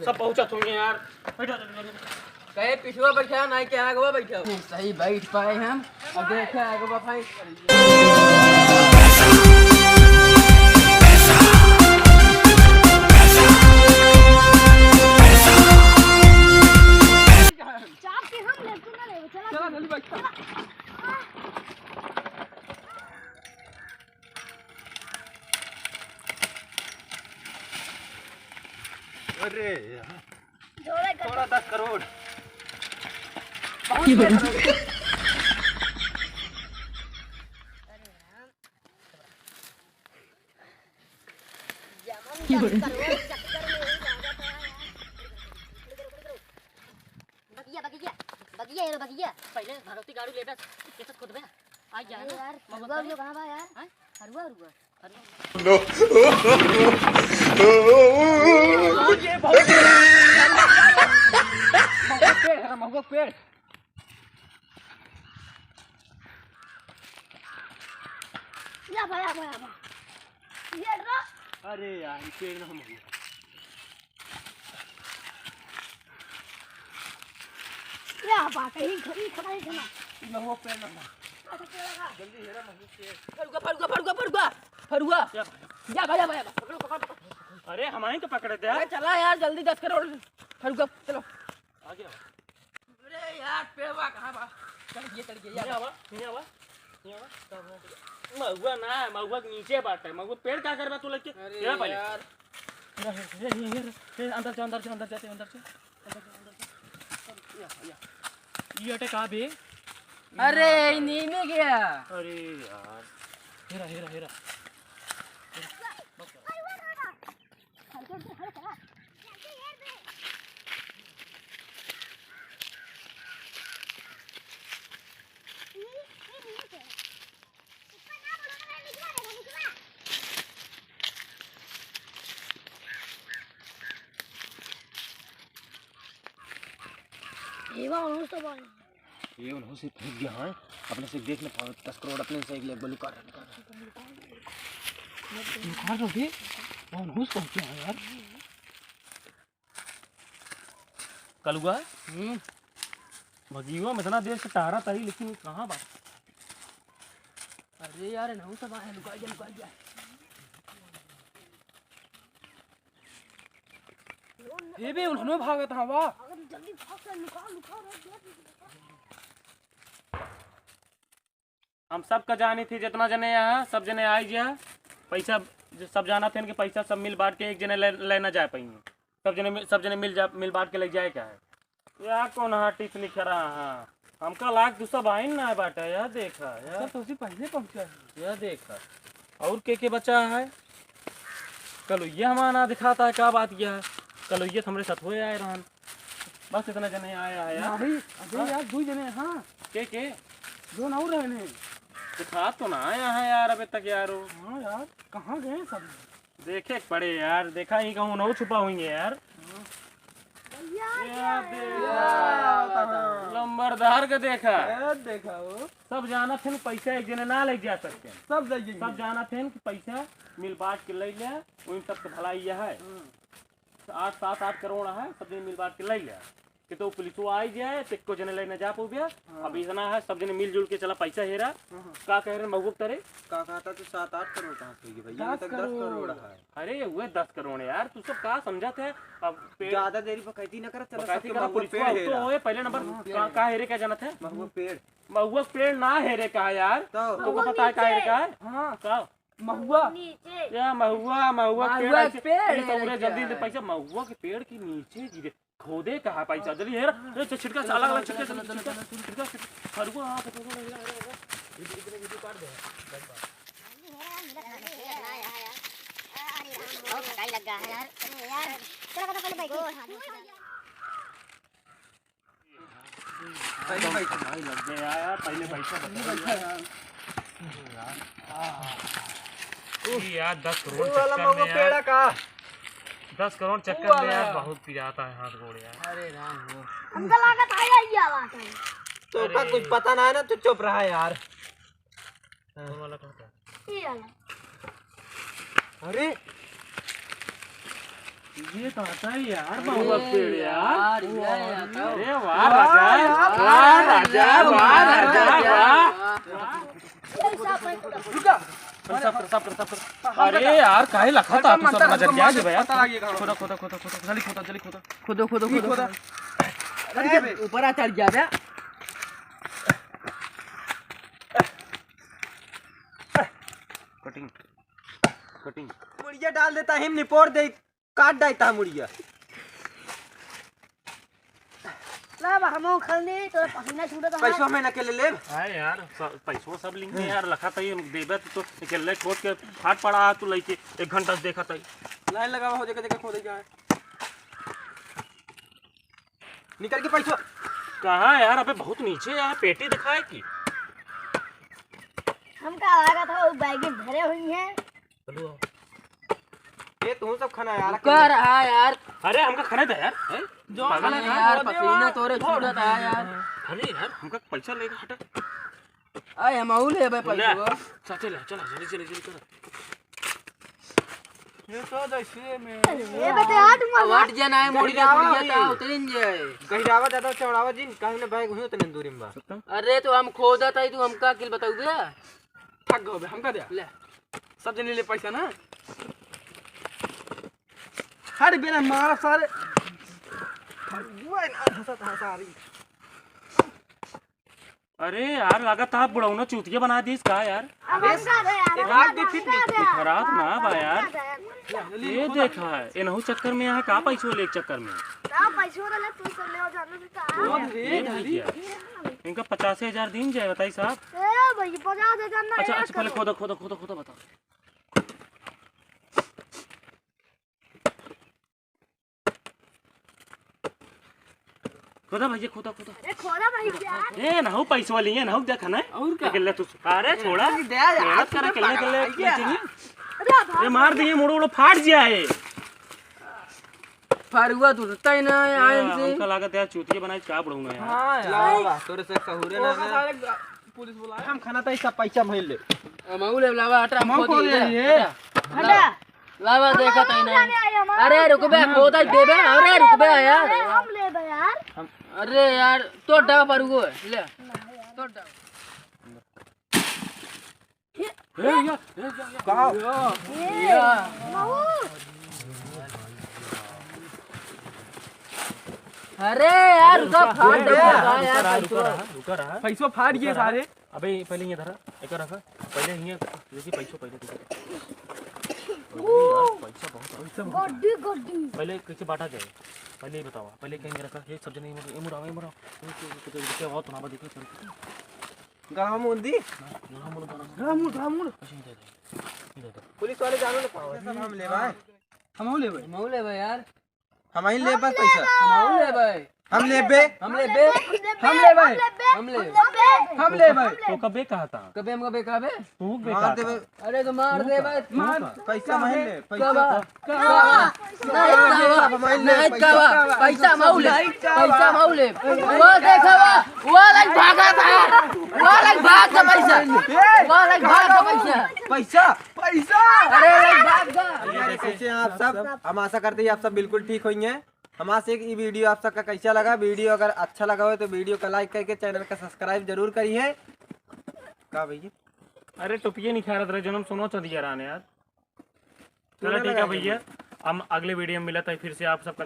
सब पहुंचत होंगे यार। कहे पिछवा बैठा नहीं के आगवा बैठा सही बैठ पाए हम और देखे आगवा भाई चाप के हम ले तू ना ले चला जल्दी बैठ अरे थोड़ा 10 करोड़ बगिया पहले भगवती गाड़ी लेटा केसत खुद में आ जा यार मगवा यो कहां बा यार हैं हरुआ नो ये बहुत मगवा पेड़ या भाया ये रो अरे यार ये पेड़ ना हम या बात ही खड़ी खड़ा है ना मगवा पेड़ ना जल्दी हेरा महबूब पेड़ फरुआ जा भाया पकड़ो अरे हमारे तो पकड़े थे यार। चला यार जल्दी 10 करोड़ फरुआ चलो आ गया। अरे यार पेड़वा कहां बा चल गया यार नहीं आवा महुआ ना है महुआ के नीचे बाटे महुआ पेड़ क्या करबा तू लेके अरे पहले यार अंदर से ये अटे कहां बे अरे नी में गया अरे यार हेरा ये वो उस तो बोल ये उन्होंने से फेंक गया है अपने से देख ले 10 करोड़ अपने से एक ले बोली कर कहां रहोगे वो घुस पहुंचे हैं यार कलुआ भगियो में इतना देर से टहरा तरी लेकिन कहां बा अरे यार नहु सब है लुका जा ये भी उन्होंने भागत हां वाह जल्दी भाग कर लुका हम सब का जानी थी जितना जने यहाँ सब जने आई जा पैसा सब जाना थे इनके पैसा सब मिल बांट के एक जने ले ना जा पाएंगे सब जने मिल बांट के ले जाए क्या है यार कौन हाँ टिप लिख रहा हाँ हमका लाख तू सब आइन ना बाटा यार देखा यार तो उसी पहले पहुंचा यार देखा और के बचा है कल ये हमारा दिखाता है क्या बात यह है कल ये हमारे साथ हो आए रहन बस इतना जने आया है यार अभी अबे यार दो जने हां के दो ना रहने दिखा तो ना आया है यार अभी तक यार हां यार कहां गए सब देखे पड़े यार देखा ही कहूँ नौ छुपा हुई है यार लंबरदार का देखा वो सब जाना थे पैसा एक जने ना ले जा सकते सब जाना थे कि पैसा मिल बांट के ले लिया उन सब तो भलाई है 8 करोड़ है सब जने मिल बांट के ले लिया कि तो पुलिस आई जाए तो को जने लेने जा पाओ अब इतना है सब जने मिलजुल के चला पैसा हेरा का कह रहे महबूब तरे का कहता तो 7-8 करोड़ कहां से भैया तक 10 करोड़ है अरे हुए 10 करोड़ यार तू सब का समझाते है अब ज्यादा देरी पकैती न कर चला सबके का पुलिस तो होए पहले नंबर का हेरे क्या जाना था महुआ पेड़ ना हेरे का यार तुमको पता है का हेरे का है हां का महुआ या महुआ पेड़ पेड़ जल्दी पैसा महुआ के पेड़ के नीचे गिरे खोदे कहा पैसा जल्दी हेर छिटका अलग छिटका फरुआ हां वीडियो काट दे ओ काई लग गया है यार अरे यार चलो पहले बाइक भाई लग गया यार पहले पैसा यार 10 करोड़ चक्कर में का 10 करोड़ चक्कर में यार बहुत पिराता है हाथ गोड़ यार अरे राम हो हमका लागत आया ही बात है तो का कुछ पता ना है ना तो चुप रहा यार वाला कहता ये वाला अरे ये तो आता है यार महुआ पेड़ यार। ये आता है। अरे वाह राजा, वाह राजा, वाह राजा, वाह। सब कर। अरे यार काहे लखा था तू सब नजर गया जे यार। खोदा खोदा खोदा खोदा जल्दी खोदा जल्दी खोदा। खोदो अरे ऊपर आ चढ़ गया बे। कटिंग कटिंग मुड़िया डाल देता है, निपोड़ दे, काट देता है मुड़िया। ला बा हम खलने तो पसीना छूटत है। पैसों में न के ले। हां यार पैसों सब लिंगे यार लखा था ये देबे तो निकल खोद के फाट पड़ा तू लेके 1 घंटा से देखा था। लाइन लगा हो जगह जगह खोदे जाए। निकल के पैसों कहाँ यार? अबे बहुत नीचे यार पेटी दिखाए की। हमका लगा था वो बैगें भरे हुई हैं। चलो ये तू सब खाना यार कर रहा यार। अरे हमका खाने दे यार। जो यार पसीना तोरे छूटत है यार। अरे यार हमका पैसा लेगा हटा। आय हम आउल है बे पैसा। चल जल्दी जल्दी कर। ये तो जैसे में ये बेटे हट मत। वाट जे नाय मोड़ी के खुड़िया ता उतरिन जे। कहीं जावा ज्यादा चौड़ावा जी काहे न बैग हुई उतने दूरी में बा। अरे तो हम खोदा था तू हमका किल बताऊ बे। थक गो बे हमका दे ले सब जने ले पैसा ना। हर बिना मारा सारे हसारी। अरे यार लागत आप बुढ़ौना चूतिया बना दी इसका यार। अब हमका दे यार। रात दी फिर खराब ना बा यार। ये देखा है इनहु चक्कर में यहाँ का पैसों ले चक्कर में। ना पैसों ले तू कर ले और जाने से का। ये भैया इनका 85,000 दिन जाए बताइए साहब। ए भाई 50,000 ना। अच्छा पहले खोदा बता। खोदा भैया खोदा। अरे खोदा भाई यार। ए नहु पैसा लिए नहु देखा ना और क्या निकल ले तू। अरे छोड़ा दे यार मेहनत करे के लिए अरे ये मार दिए मुड़ो फाट जाए। फरुआ दूरता ही ना आयन से। हमका लागत यार चूतिया बनाए क्या बुढ़ौना यार। हां यार तोरे से सहूरे ना पुलिस बुलाए। हम खाना तो इसका पैसा भइल ले। हम आउल है लावा हटा हम खोदी खोदे है। ये। हटा। लावा देखा तो जाने आए नहीं। हम। अरे रुक बे खोदा दे बे। अरे रुक बे यार। अरे हम ले बे यार। अरे यार तो डा फरुगो ले तो डा। अरे यार उसका फाड़ दे यार। रुका रहा पैसा फाड़ गए सारे। अबे पहले ये धरा एक रखा पहले ये देखिए पैसा पहले पैसा बहुत गड्डी गड्डी। पहले कैसे बांटा जाए पहले ये बताओ। पहले कहीं रखा ये सब जने ये मुड़ा क्या हुआ तुम देखो गांव मुंदी पुलिस वाले जानो ना पाओ। हम ले भाई हम ले भाई यार। हम ही ले बस पैसा हम ले भाई। हम ले बे हम ले बे। हम ले भाई हम ले हम ले भाई तो कबे कहा था कबे हमका बेका बे। तू बे मार दे बे अरे तो मार दे भाई। मार पैसा मैं ले कबा पैसा नहीं कबा पैसा माउले पैसा माउले। वो देखा वो लाइक भागा था। वो लाइक भाग का पैसा। वो लाइक भाग का पैसा। पैसा पैसा। अरे लाइक भाग का। कैसे हैं आप सब? हम आशा करते हैं आप सब बिल्कुल ठीक होंगे। हमारे से ये वीडियो आप सबका कैसा लगा? वीडियो अगर अच्छा लगा हो तो वीडियो को लाइक करके चैनल का सब्सक्राइब जरूर करिए। का भैया अरे टोपिए नहीं खा रहे जन्म सुनो चंदिया रान यार। चलो ठीक है भैया हम अगले वीडियो में मिला था फिर से आप सबका।